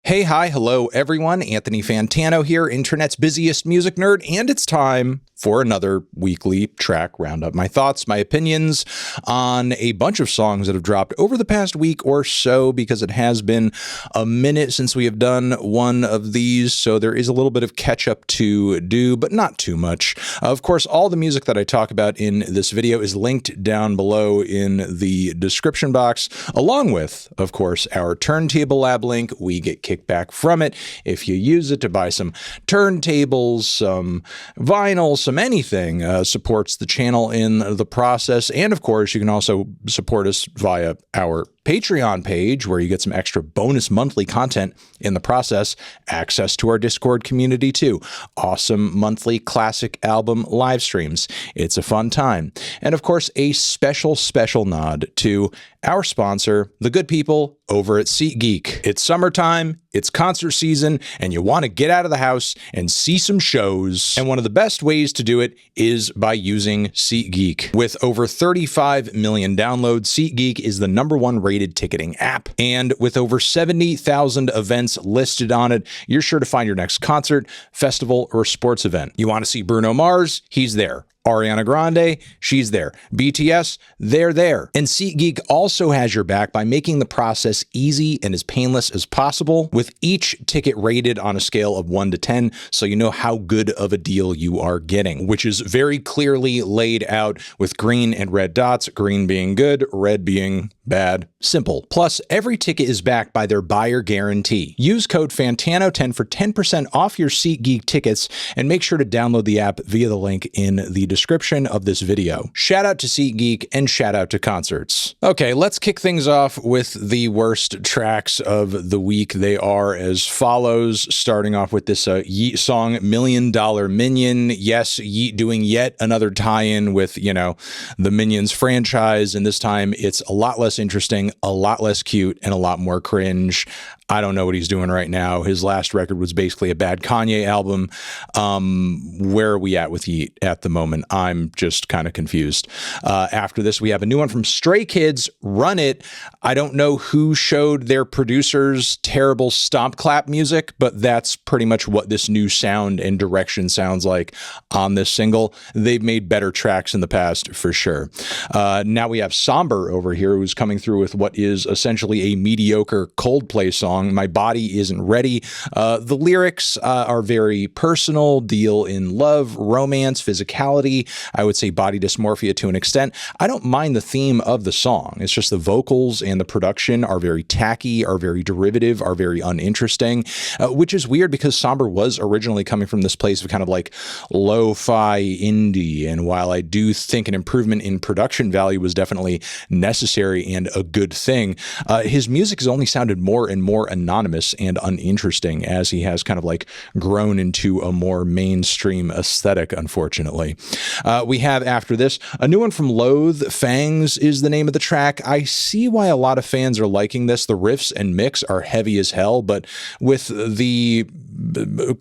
Hey, hi, hello, everyone. Anthony Fantano here, internet's busiest music nerd, and it's time for another weekly track roundup. My thoughts, my opinions on a bunch of songs that have dropped over the past week or so, because it has been a minute since we have done one of these, so there is a little bit of catch-up to do, but not too much. Of course, all the music that I talk about in this video is linked down below in the description box, along with, of course, our Turntable Lab link. We get kickback from it if you use it to buy some turntables, some vinyl, some anything. Supports the channel in the process. And of course, you can also support us via our Patreon page, where you get some extra bonus monthly content in the process, access to our Discord community too, awesome monthly classic album live streams. It's a fun time. And of course, a special nod to our sponsor, the good people over at SeatGeek. It's summertime, it's concert season, and you want to get out of the house and see some shows. And one of the best ways to do it is by using SeatGeek. With over 35 million downloads, SeatGeek is the #1 rated ticketing app. And with over 70,000 events listed on it, you're sure to find your next concert, festival, or sports event. You want to see Bruno Mars? He's there. Ariana Grande, she's there. BTS, they're there. And SeatGeek also has your back by making the process easy and as painless as possible, with each ticket rated on a scale of 1 to 10, so you know how good of a deal you are getting, which is very clearly laid out with green and red dots, green being good, red being bad. Simple. Plus, every ticket is backed by their buyer guarantee. Use code FANTANO10 for 10% off your SeatGeek tickets, and make sure to download the app via the link in the description of this video. Shout out to SeatGeek and shout out to concerts. Okay, let's kick things off with the worst tracks of the week. They are as follows, starting off with this Yeat song, $1 Million Minion. Yes, Yeat doing yet another tie-in with, you know, the Minions franchise, and this time it's a lot less interesting, a lot less cute, and a lot more cringe. I don't know what he's doing right now. His last record was basically a bad Kanye album. Where are we at with Yeat at the moment? I'm just kind of confused. After this, we have a new one from Stray Kids, Run It. I don't know who showed their producers terrible stomp clap music, but that's pretty much what this new sound and direction sounds like on this single. They've made better tracks in the past, for sure. Now we have Somber over here, who's coming through with what is essentially a mediocre Coldplay song, My Body Isn't Ready. The lyrics are very personal, deal in love, romance, physicality, I would say body dysmorphia to an extent. I don't mind the theme of the song. It's just the vocals and the production are very tacky, are very derivative, are very uninteresting, which is weird because Somber was originally coming from this place of kind of like lo-fi indie. And while I do think an improvement in production value was definitely necessary and a good thing, his music has only sounded more and more anonymous and uninteresting as he has kind of like grown into a more mainstream aesthetic, unfortunately. We have after this a new one from Loathe. Fangs is the name of the track. I see why a lot of fans are liking this. The riffs and mix are heavy as hell, but with the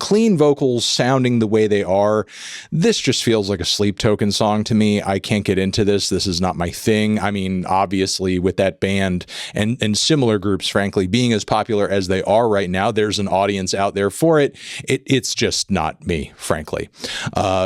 clean vocals sounding the way they are, this just feels like a Sleep Token song to me. I can't get into this. This is not my thing. I mean, obviously with that band and similar groups, frankly, being as popular as they are right now, there's an audience out there for it. It's just not me, frankly.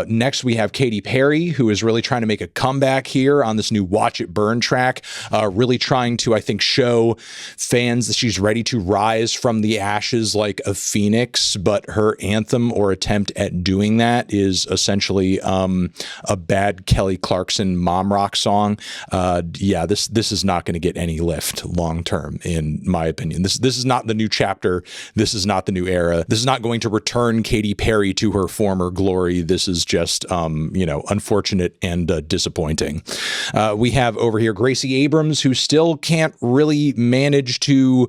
Next, we have Katy Perry, who is really trying to make a comeback here on this new Watch It Burn track, really trying to, I think, show fans that she's ready to rise from the ashes like a phoenix, but her anthem or attempt at doing that is essentially a bad Kelly Clarkson mom rock song. Yeah, this is not going to get any lift long term, in my opinion. This is not the new chapter. This is not the new era. This is not going to return Katy Perry to her former glory. This is just, you know, unfortunate and disappointing. We have over here Gracie Abrams, who still can't really manage to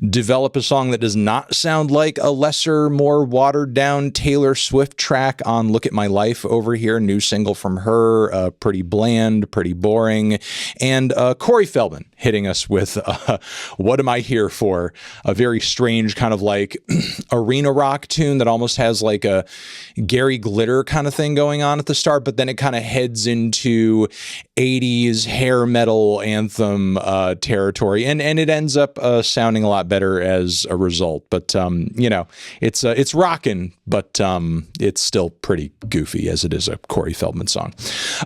develop a song that does not sound like a lesser, more watered down Taylor Swift track on Look at My Life over here, new single from her, pretty bland, pretty boring, and Corey Feldman hitting us with What Am I Here For? A very strange kind of like arena rock tune that almost has like a Gary Glitter kind of thing going on at the start, but then it kind of heads into 80s hair metal anthem territory, and it ends up sounding a lot better as a result. But you know, it's rocking, but it's still pretty goofy as it is a Corey Feldman song.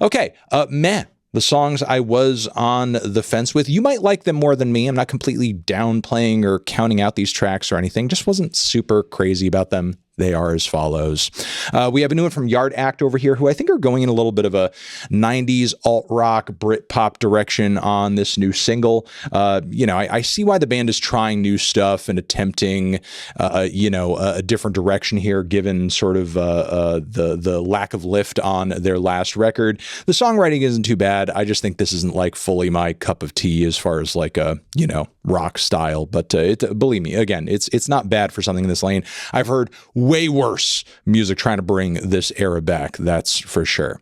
Okay, the songs I was on the fence with. You might like them more than me. I'm not completely downplaying or counting out these tracks or anything. Just wasn't super crazy about them. They are as follows. We have a new one from Yard Act over here, who I think are going in a little bit of a 90s alt-rock Britpop direction on this new single. You know, I see why the band is trying new stuff and attempting, you know, a different direction here, given sort of the lack of lift on their last record. The songwriting isn't too bad. I just think this isn't like fully my cup of tea as far as like a, you know, rock style. But believe me, again, it's not bad for something in this lane. I've heard way worse music trying to bring this era back, that's for sure.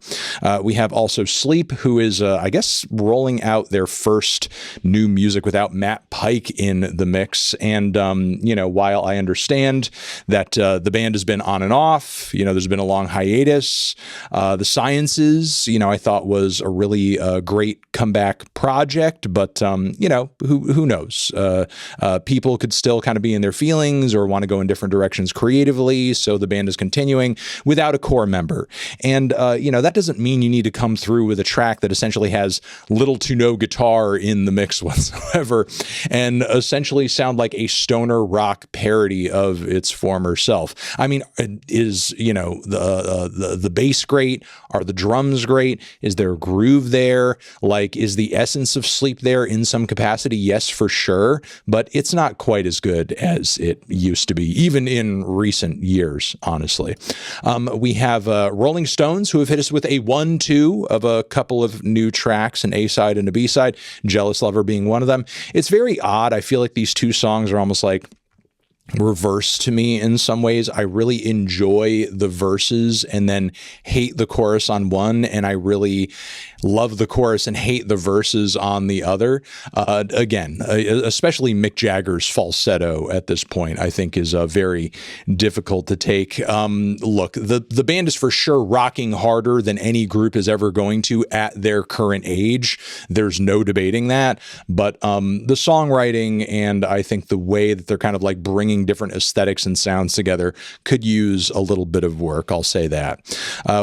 We have also Sleep, who is, I guess, rolling out their first new music without Matt Pike in the mix. And, you know, while I understand that the band has been on and off, you know, there's been a long hiatus, The Sciences, you know, I thought was a really great comeback project, but, you know, who knows? People could still kind of be in their feelings or want to go in different directions creatively. So the band is continuing without a core member. And, you know, that doesn't mean you need to come through with a track that essentially has little to no guitar in the mix whatsoever and essentially sound like a stoner rock parody of its former self. I mean, is, you know, the bass great? Are the drums great? Is there a groove there? Like, is the essence of Sleep there in some capacity? Yes, for sure. But it's not quite as good as it used to be, even in recent years, honestly. We have Rolling Stones, who have hit us with a 1-2 of a couple of new tracks, an A-side and a B-side, Jealous Lover being one of them. It's very odd. I feel like these two songs are almost like reverse to me in some ways. I really enjoy the verses and then hate the chorus on one, and I really love the chorus and hate the verses on the other. Again, especially Mick Jagger's falsetto at this point, I think is very difficult to take. Look, the band is for sure rocking harder than any group is ever going to at their current age. There's no debating that. But the songwriting and I think the way that they're kind of like bringing different aesthetics and sounds together could use a little bit of work. I'll say that.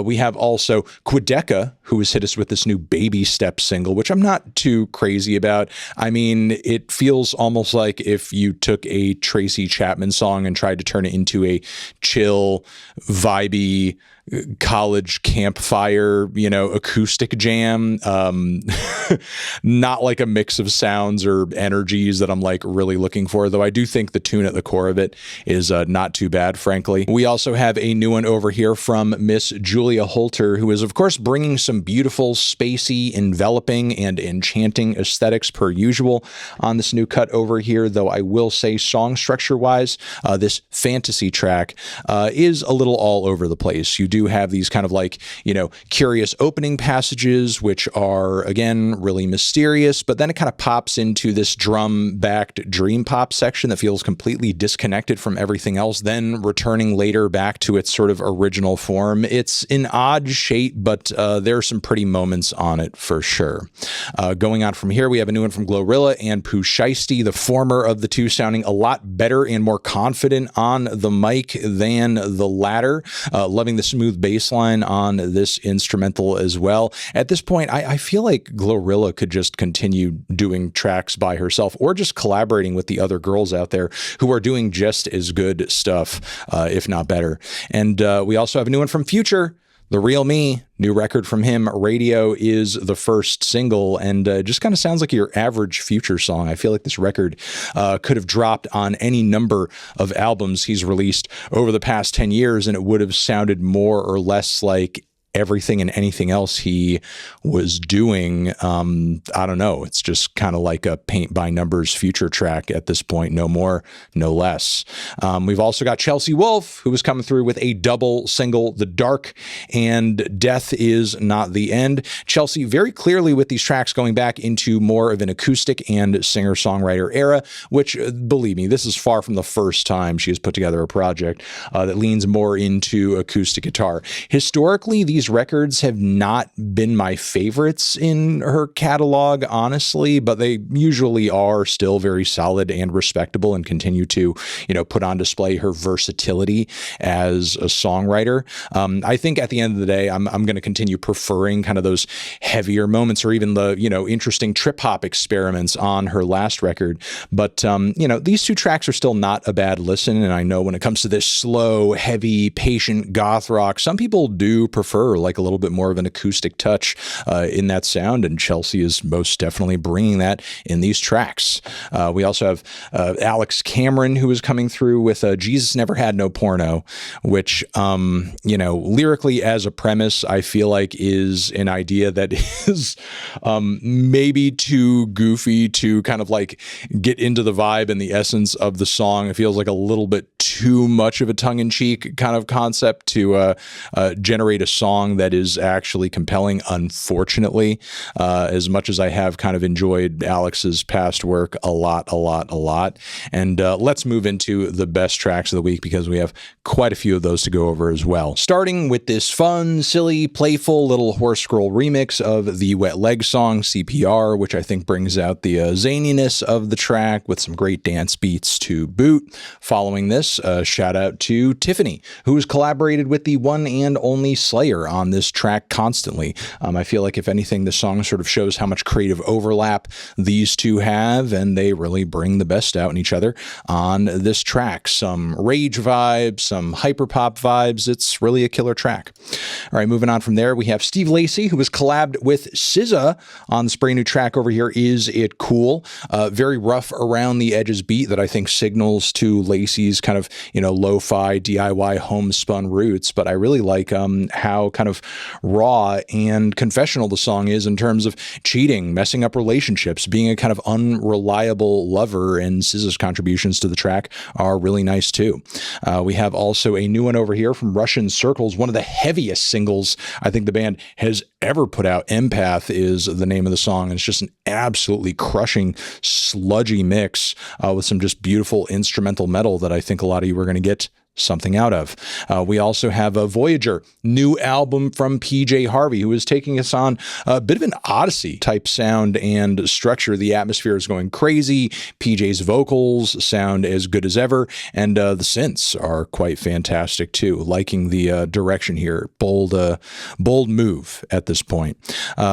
We have also Quadeca, who has hit us with this new Baby Step single, which I'm not too crazy about. I mean, it feels almost like if you took a Tracy Chapman song and tried to turn it into a chill, vibey, college campfire, you know, acoustic jam. Not like a mix of sounds or energies that I'm like really looking for, though I do think the tune at the core of it is not too bad, frankly. We also have a new one over here from Miss Julia Holter, who is, of course, bringing some beautiful, spacey, enveloping, and enchanting aesthetics per usual on this new cut over here, though I will say song structure-wise, this fantasy track is a little all over the place. You do have these kind of like, you know, curious opening passages, which are, again, really mysterious, but then it kind of pops into this drum-backed dream pop section that feels completely disconnected from everything else, then returning later back to its sort of original form. It's an odd shape, but there are some pretty moments on it for sure. Going on from here, we have a new one from GloRilla and Pooh Shiesty, the former of the two sounding a lot better and more confident on the mic than the latter. Loving the smooth bass line on this instrumental as well. At this point, I feel like GloRilla could just continue doing tracks by herself or just collaborating with the other girls out there who are doing just as good stuff, if not better. And we also have a new one from Future, The Real Me. New record from him, Radio, is the first single, and just kind of sounds like your average Future song. I feel like this record could have dropped on any number of albums he's released over the past 10 years, and it would have sounded more or less like everything and anything else he was doing. I don't know. It's just kind of like a paint by numbers future track at this point. No more, no less. We've also got Chelsea Wolfe, who was coming through with a double single, The Dark and Death Is Not the End. Chelsea very clearly with these tracks going back into more of an acoustic and singer-songwriter era, which, believe me, this is far from the first time she has put together a project that leans more into acoustic guitar. Historically, these records have not been my favorites in her catalog, honestly, but they usually are still very solid and respectable and continue to, put on display her versatility as a songwriter. I think at the end of the day, I'm going to continue preferring kind of those heavier moments or even the, interesting trip hop experiments on her last record. But, these two tracks are still not a bad listen. And I know when it comes to this slow, heavy, patient goth rock, some people do prefer like a little bit more of an acoustic touch in that sound, and Chelsea is most definitely bringing that in these tracks. We also have Alex Cameron, who is coming through with Jesus Never Had No Porno, which, lyrically as a premise, I feel like is an idea that is maybe too goofy to kind of like get into the vibe and the essence of the song. It feels like a little bit too much of a tongue-in-cheek kind of concept to generate a song that is actually compelling, unfortunately, as much as I have kind of enjoyed Alex's past work a lot. And let's move into the best tracks of the week, because we have quite a few of those to go over as well. Starting with this fun, silly, playful little horsegiirL remix of the Wet Leg song, CPR, which I think brings out the zaniness of the track with some great dance beats to boot. Following this, shout out to Tiffany, who has collaborated with the one and only slayr on this track constantly. I feel like if anything, the song sort of shows how much creative overlap these two have, and they really bring the best out in each other on this track. Some rage vibes, some hyperpop vibes. It's really a killer track. All right, moving on from there, we have Steve Lacy, who was collabed with SZA on this brand new track over here, Is It Cool? Very rough around the edges beat that I think signals to Lacy's kind of, lo-fi DIY homespun roots, but I really like how kind of raw and confessional the song is in terms of cheating, messing up relationships, being a kind of unreliable lover, and SZA's contributions to the track are really nice too. We have also a new one over here from Russian Circles, one of the heaviest singles I think the band has ever put out. Empath is the name of the song, and it's just an absolutely crushing, sludgy mix with some just beautiful instrumental metal that I think a lot of you are going to get something out of. We also have a Voyager, new album from PJ Harvey, who is taking us on a bit of an Odyssey type sound and structure. The atmosphere is going crazy. PJ's vocals sound as good as ever, and the synths are quite fantastic too. Liking the direction here. Bold move at this point.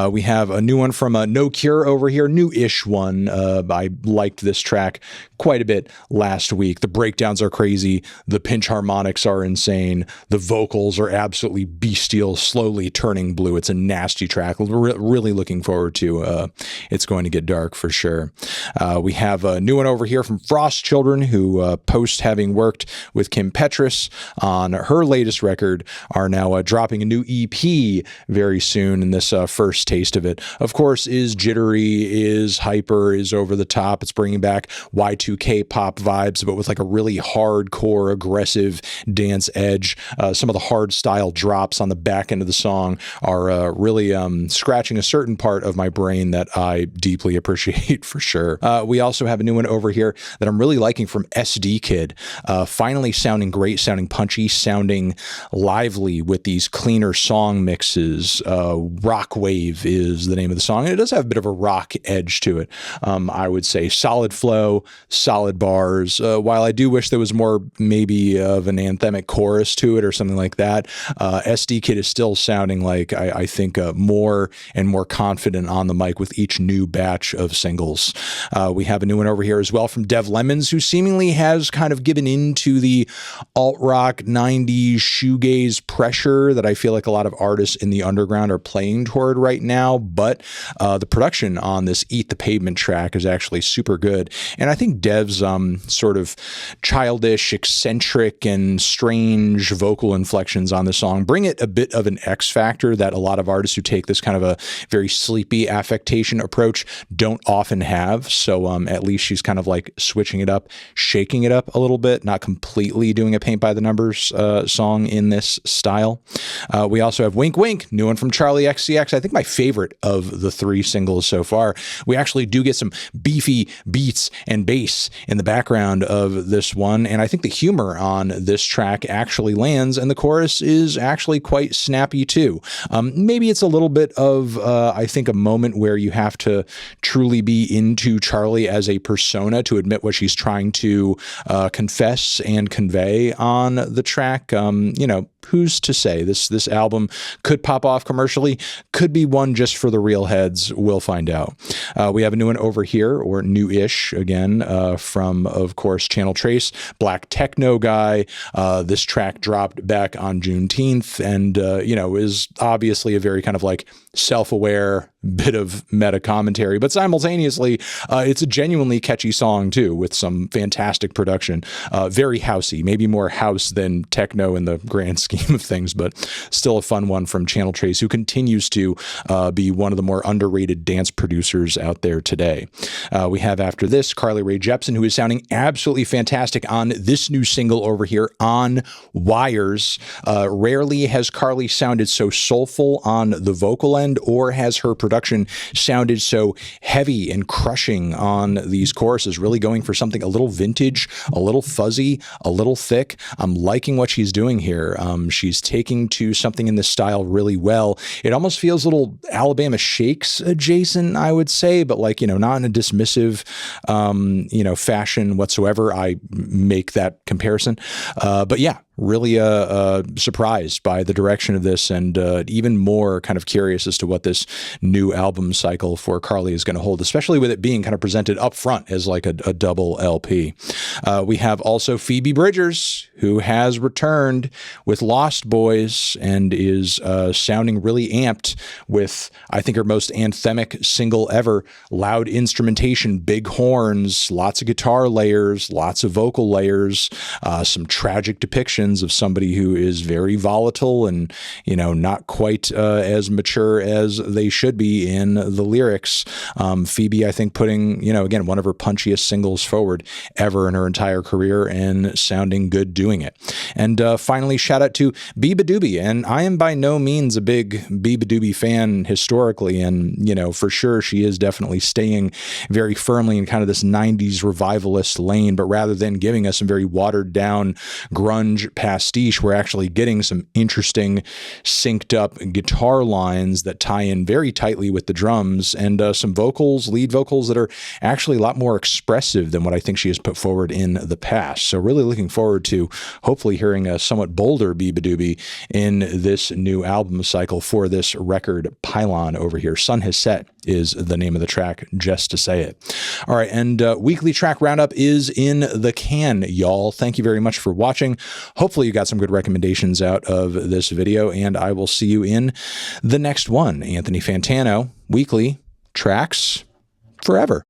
We have a new one from No Cure over here, new-ish one. I liked this track quite a bit last week. The breakdowns are crazy. The pinch harmonics are insane. The vocals are absolutely bestial, slowly turning blue. It's a nasty track. Really looking forward to It's Going to Get Dark for sure. We have a new one over here from Frost Children, who post having worked with Kim Petras on her latest record are now dropping a new EP very soon, and this first taste of it, of course, is jittery, is hyper, is over the top. It's bringing back Y2K pop vibes, but with like a really hardcore, aggressive dance edge. Some of the hard style drops on the back end of the song are really scratching a certain part of my brain that I deeply appreciate for sure. We also have a new one over here that I'm really liking from EsDeeKid. Finally sounding great, sounding punchy, sounding lively with these cleaner song mixes. RockWave is the name of the song, and it does have a bit of a rock edge to it. I would say solid flow, solid bars. While I do wish there was more maybe of an anthemic chorus to it or something like that, EsDeeKid is still sounding like I think more and more confident on the mic with each new batch of singles. We have a new one over here as well from Dev Lemons, who seemingly has kind of given into the alt-rock 90s shoegaze pressure that I feel like a lot of artists in the underground are playing toward right now, but the production on this Eat the Pavement track is actually super good, and I think Dev's sort of childish, eccentric, quick and strange vocal inflections on the song bring it a bit of an X factor that a lot of artists who take this kind of a very sleepy affectation approach don't often have. So at least she's kind of like switching it up, shaking it up a little bit, not completely doing a paint by the numbers song in this style. We also have Wink Wink, new one from Charli XCX. I think my favorite of the 3 singles so far. We actually do get some beefy beats and bass in the background of this one, and I think the humor on this track actually lands, and the chorus is actually quite snappy too. Maybe it's a little bit of, I think, a moment where you have to truly be into Charli as a persona to admit what she's trying to confess and convey on the track. You know, who's to say? This album could pop off commercially, could be one just for the real heads. We'll find out. We have a new one over here, or new-ish again, from, of course, Channel Trace, Black Techno guy. This track dropped back on Juneteenth and, you know, is obviously a very kind of like self-aware bit of meta commentary, but simultaneously, it's a genuinely catchy song too, with some fantastic production. Very housey, maybe more house than techno in the grand scheme of things, but still a fun one from Channel Trace, who continues to be one of the more underrated dance producers out there today. We have after this Rae Jepsen, who is sounding absolutely fantastic on this new single over here, On Wires. Rarely has Carly sounded so soulful on the vocal end, or has her production sounded so heavy and crushing on these choruses, really going for something a little vintage, a little fuzzy, a little thick. I'm liking what she's doing here. She's taking to something in this style really well. It almost feels a little Alabama Shakes adjacent, I would say, but like, you know, not in a dismissive, you know, fashion whatsoever. I make that comparison. But yeah, really surprised by the direction of this, and even more kind of curious as to what this new album cycle for Carly is going to hold, especially with it being kind of presented up front as like a double LP. We have also Phoebe Bridgers, who has returned with Lost Boys and is sounding really amped with, I think, her most anthemic single ever. Loud instrumentation, big horns, lots of guitar layers, lots of vocal layers, some tragic depictions of somebody who is very volatile and, you know, not quite as mature as they should be in the lyrics. Phoebe, I think, putting, you know, again, one of her punchiest singles forward ever in her entire career and sounding good doing it. And finally, shout out to Beabadoobee. And I am by no means a big Beabadoobee fan historically. And, you know, for sure, she is definitely staying very firmly in kind of this 90s revivalist lane. But rather than giving us some very watered down grunge pastiche, we're actually getting some interesting synced up guitar lines that tie in very tightly with the drums, and some vocals, lead vocals that are actually a lot more expressive than what I think she has put forward in the past. So really looking forward to hopefully hearing a somewhat bolder Beabadoobee in this new album cycle for this record Pylon over here. Sun Has Set is the name of the track, just to say it. All right, and weekly track roundup is in the can, y'all. Thank you very much for watching. Hopefully you got some good recommendations out of this video, and I will see you in the next one. Anthony Fantano, weekly tracks forever.